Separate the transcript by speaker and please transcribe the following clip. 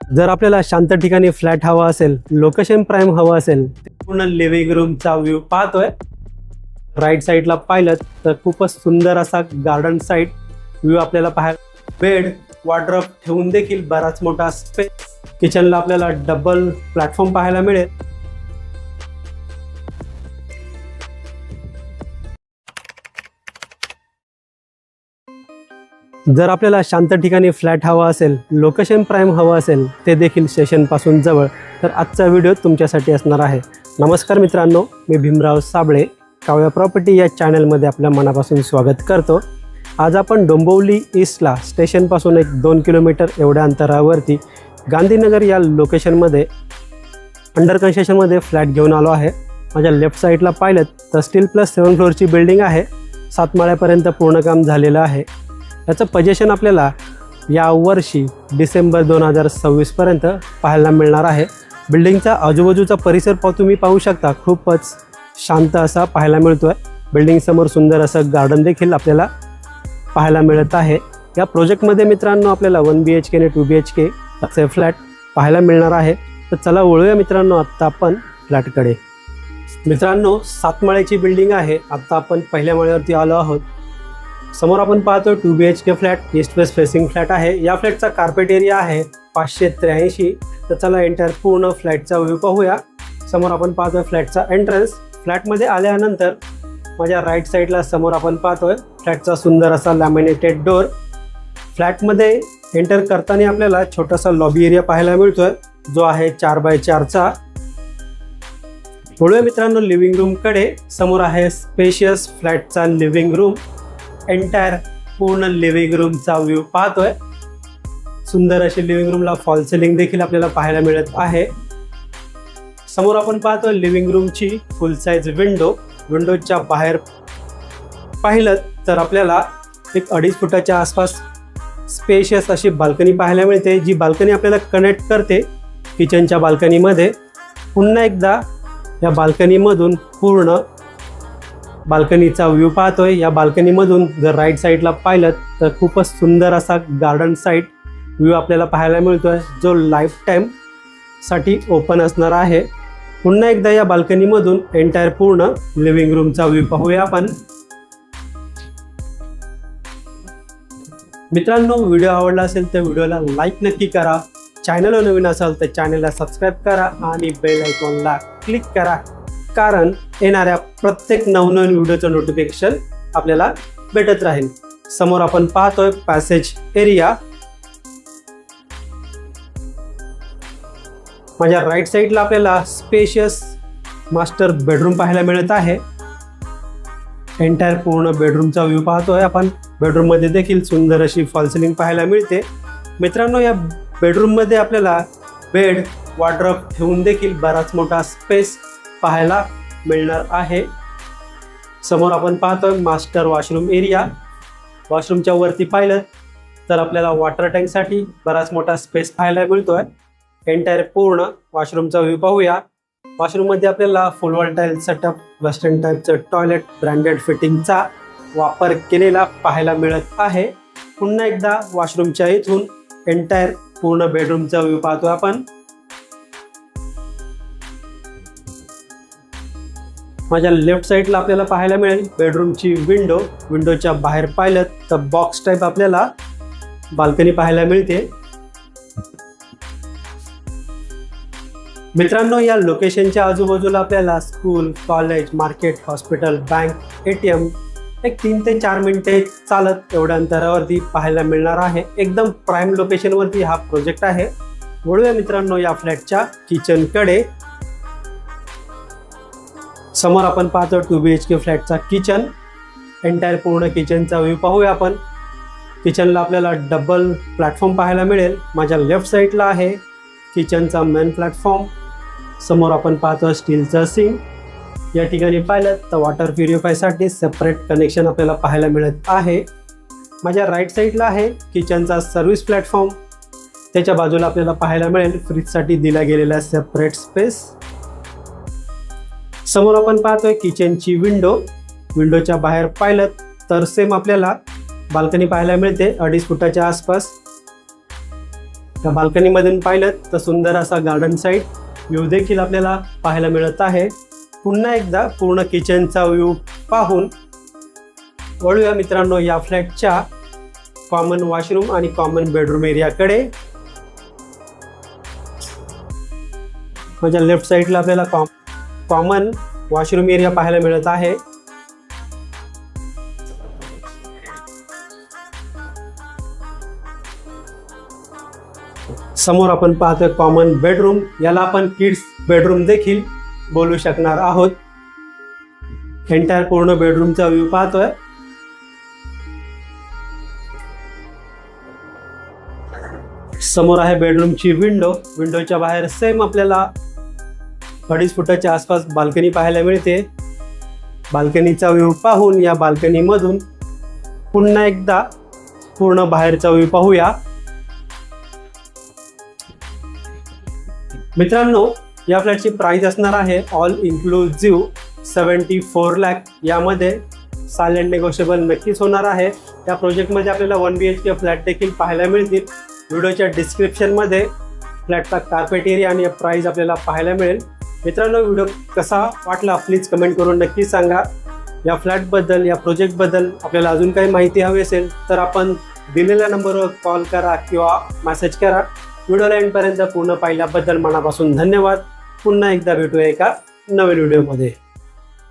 Speaker 1: जर आपल्याला शांत ठिकाणी फ्लॅट हवा असेल, लोकेशन प्राइम हवा असेल, पूर्ण लिव्हिंग रूमचा व्ह्यू पाहतोय. राईट साईडला पाहिलं तर खूपच सुंदर असा गार्डन साइड व्ह्यू आपल्याला पाहायला. बेड, वॉर्डरोब ठेवून देखील बराच मोठा स्पेस. किचनला आपल्याला डबल प्लॅटफॉर्म पाहायला मिळेल. जर आपल्याला शांत ठिकाणी फ्लॅट हवा असेल, लोकेशन प्राइम हवा असेल, ते देखील स्टेशनपासून जवळ, तर आजचा व्हिडिओ तुमच्यासाठी असणार आहे. नमस्कार मित्रांनो, मी भीमराव साबळे, काव्या प्रॉपर्टी या चॅनलमध्ये आपल्या मनापासून स्वागत करतो. आज आपण डोंबिवली ईस्टला स्टेशनपासून 1-2 किलोमीटर एवढ्या अंतरावरती गांधीनगर या लोकेशनमध्ये अंडर कन्स्ट्रक्शनमध्ये फ्लॅट घेऊन आलो आहे. माझ्या लेफ्ट साईडला पाहिलं तर स्टील प्लस 7 फ्लोअरची बिल्डिंग आहे. 7 माळ्यापर्यंत पूर्ण काम झालेलं आहे. याचं पोझिशन आपल्याला यावर्षी डिसेंबर 2026 पाहायला मिळणार आहे. बिल्डिंगचा आजूबाजूचा परिसर तुम्ही पाहू शकता, खूपच शांत असा पाहायला मिळतो आहे. बिल्डिंगसमोर सुंदर असं गार्डन देखील आपल्याला पाहायला मिळत आहे. या प्रोजेक्टमध्ये मित्रांनो आपल्याला 1 BHK आणि 2 BHK असे फ्लॅट पाहायला मिळणार आहे. तर चला वळूया मित्रांनो आत्ता आपण फ्लॅटकडे. मित्रांनो 7 माळ्याची बिल्डिंग आहे. आत्ता आपण पहिल्या माळ्यावरती आलो आहोत. समोर आपण पाहतो 2 BHK flat, east west facing flat आहे. या फ्लॅटचा कार्पेट एरिया आहे 583. तर चला एंटर पूर्ण फ्लॅटचा व्ह्यू पाहूया. समोर आपण पाहतोय फ्लॅटचा एंट्रन्स. फ्लॅटमध्ये आल्यानंतर माझ्या राईट साईडला समोर आपण पाहतोय फ्लॅटचा सुंदर असा लॅमिनेटेड डोर. फ्लॅटमध्ये एंटर करताना आपल्याला छोटासा लॉबी एरिया पाहायला मिळतोय, जो आहे 4x4चा. पुढे मित्रांनो लिव्हिंग रूमकडे. समोर आहे स्पेशियस फ्लॅटचा लिव्हिंग रूम. एंटायर पूर्ण लिव्हिंग रूमचा व्ह्यू पाहतोय. सुंदर अशी लिव्हिंग रूमला फॉल सिलिंग देखील आपल्याला पाहायला मिळत आहे. समोर आपण पाहतोय लिव्हिंग रूमची फुल साईज विंडो. विंडोच्या बाहेर पाहिलं तर आपल्याला 1.5 फुटाच्या आसपास स्पेशियस अशी बाल्कनी पाहायला मिळते, जी बाल्कनी आपल्याला कनेक्ट करते किचनच्या बाल्कनीमध्ये. पुन्हा एकदा या बाल्कनीमधून पूर्ण बाल्कनीचा व्ह्यू पाहतोय. या बाल्कनीमधून जर राईट साईडला पाहिलं तर खूपच सुंदर असा गार्डन साइड व्ह्यू आपल्याला पाहायला मिळतोय, जो लाईफ टाईमसाठी ओपन असणार आहे. पुन्हा एकदा या बाल्कनीमधून एंटायर पूर्ण लिव्हिंग रूमचा व्ह्यू पाहूया आपण. मित्रांनो व्हिडिओ आवडला असेल तर व्हिडिओला लाईक नक्की करा. चॅनलवर नवीन असाल तर चॅनलला सबस्क्राईब करा आणि बेल आयकॉनला क्लिक करा, कारण येणाऱ्या प्रत्येक नवनवीन व्हिडिओचं नोटिफिकेशन आपल्याला भेटत राहील. समोर आपण पाहतोय पॅसेज एरिया. माझ्या राईट साईडला आपल्याला स्पेशियस मास्टर बेडरूम पाहायला मिळत आहे. एंटायर पूर्ण बेडरूमचा व्ह्यू पाहतोय आपण. बेडरूममध्ये देखील सुंदर अशी फॉल सिलिंग पाहायला मिळते. मित्रांनो या बेडरूममध्ये आपल्याला बेड, वॉर्डरोब ठेवून देखील बराच मोठा स्पेस पाहायला मिळणार आहे. समोर आपण पाहतोय मास्टर वॉशरूम एरिया. वॉशरूमच्या वरती पाहिलं तर आपल्याला वॉटर टँकसाठी बराच मोठा स्पेस पाहायला मिळतोय. एंटायर पूर्ण वॉशरूमचा व्ह्यू पाहूया. वॉशरूममध्ये आपल्याला फुल वॉल टाईल सेटअप, वेस्टर्न टाईपचं टॉयलेट, ब्रँडेड फिटिंगचा वापर केलेला पाहायला मिळत आहे. पुन्हा एकदा वॉशरूमच्या इथून एंटायर पूर्ण बेडरूमचा व्ह्यू पाहतो आपण. माझ्या लेफ्ट साईडला आपल्याला पाहायला मिळेल बेडरूमची विंडो. विंडोच्या बाहेर पाहिलं तर बॉक्स टाईप आपल्याला बाल्कनी पाहायला मिळते. मित्रांनो या लोकेशनच्या आजूबाजूला आपल्याला school, college, market, hospital, bank, ATM 3 ते 4 मिनिटे चालत एवढ्या अंतरावरती पाहायला मिळणार आहे. एकदम प्राईम लोकेशनवरती हा प्रोजेक्ट आहे. वळूया मित्रांनो या फ्लॅटच्या किचनकडे. समोर आपण पाहतो 2 BHK फ्लॅटचा किचन. एंटायर पूर्ण किचनचा व्ह्यू पाहूया आपण. किचनला आपल्याला डबल प्लॅटफॉर्म पाहायला मिळेल. माझ्या लेफ्ट साईडला आहे किचनचा मेन प्लॅटफॉर्म. समोर आपण पाहतो स्टीलचं सिंक. या ठिकाणी पाहिलं तर वॉटर प्युरिफायसाठी सेपरेट कनेक्शन आपल्याला पाहायला मिळत आहे. माझ्या राईट साईडला आहे किचनचा सर्व्हिस प्लॅटफॉर्म. त्याच्या बाजूला आपल्याला पाहायला मिळेल फ्रीजसाठी दिला गेलेला सेपरेट स्पेस. समोर आपण पाहतोय किचनची विंडो. विंडोच्या बाहेर पाहिलं तर सेम आपल्याला बाल्कनी पाहायला मिळते 2.5 फुटाच्या आसपास. त्या बाल्कनीमधून पाहिलं तर सुंदर असा गार्डन साईड व्ह्यू देखील आपल्याला पाहायला मिळत आहे. पुन्हा एकदा पूर्ण किचनचा व्ह्यू पाहून वळूया मित्रांनो या फ्लॅटच्या कॉमन वॉशरूम आणि कॉमन बेडरूम एरियाकडे. माझ्या लेफ्ट साईडला आपल्याला कॉमन वॉशरूम एरिया पाहायला मिळत आहे. समोर आपण पाहतोय कॉमन बेडरूम, याला आपण किड्स बेडरूम देखील बोलू शकणार आहोत. एंटायर पूर्ण बेडरूमचा व्ह्यू पाहतोय. समोर आहे बेडरूमची विंडो. विंडोच्या बाहेर सेम आपल्याला 2.5 फुटाच्या आसपास बाल्कनी पाहायला मिळते. बाल्कनीचा व्ह्यू पाहून या बाल्कनीमधून पुन्हा एकदा पूर्ण बाहेरचा व्ह्यू पाहूया. मित्रांनो या फ्लॅटची प्राइस असणार आहे ऑल इन्क्लुझिव्ह 74 लाख. यामध्ये सायलेंट नेगोशिएबल नक्कीच होणार आहे. या प्रोजेक्टमध्ये आपल्याला 1 BHK फ्लॅट देखील पाहायला मिळतील. व्हिडिओच्या डिस्क्रिप्शनमध्ये फ्लॅटचा कार्पेट एरिया आणि प्राइस आपल्याला पाहायला मिळेल. मित्रांनो व्हिडिओ कसा वाटला प्लीज कमेंट करून नक्की सांगा. या फ्लॅटबद्दल या प्रोजेक्टबद्दल आपल्याला अजून काही माहिती हवी असेल तर आपण दिलेल्या नंबरवर कॉल करा किंवा मेसेज करा. व्हिडिओला एंडपर्यंत पूर्ण पाहिल्याबद्दल मनापासून धन्यवाद. पुन्हा एकदा भेटूया एका नवीन व्हिडिओमध्ये.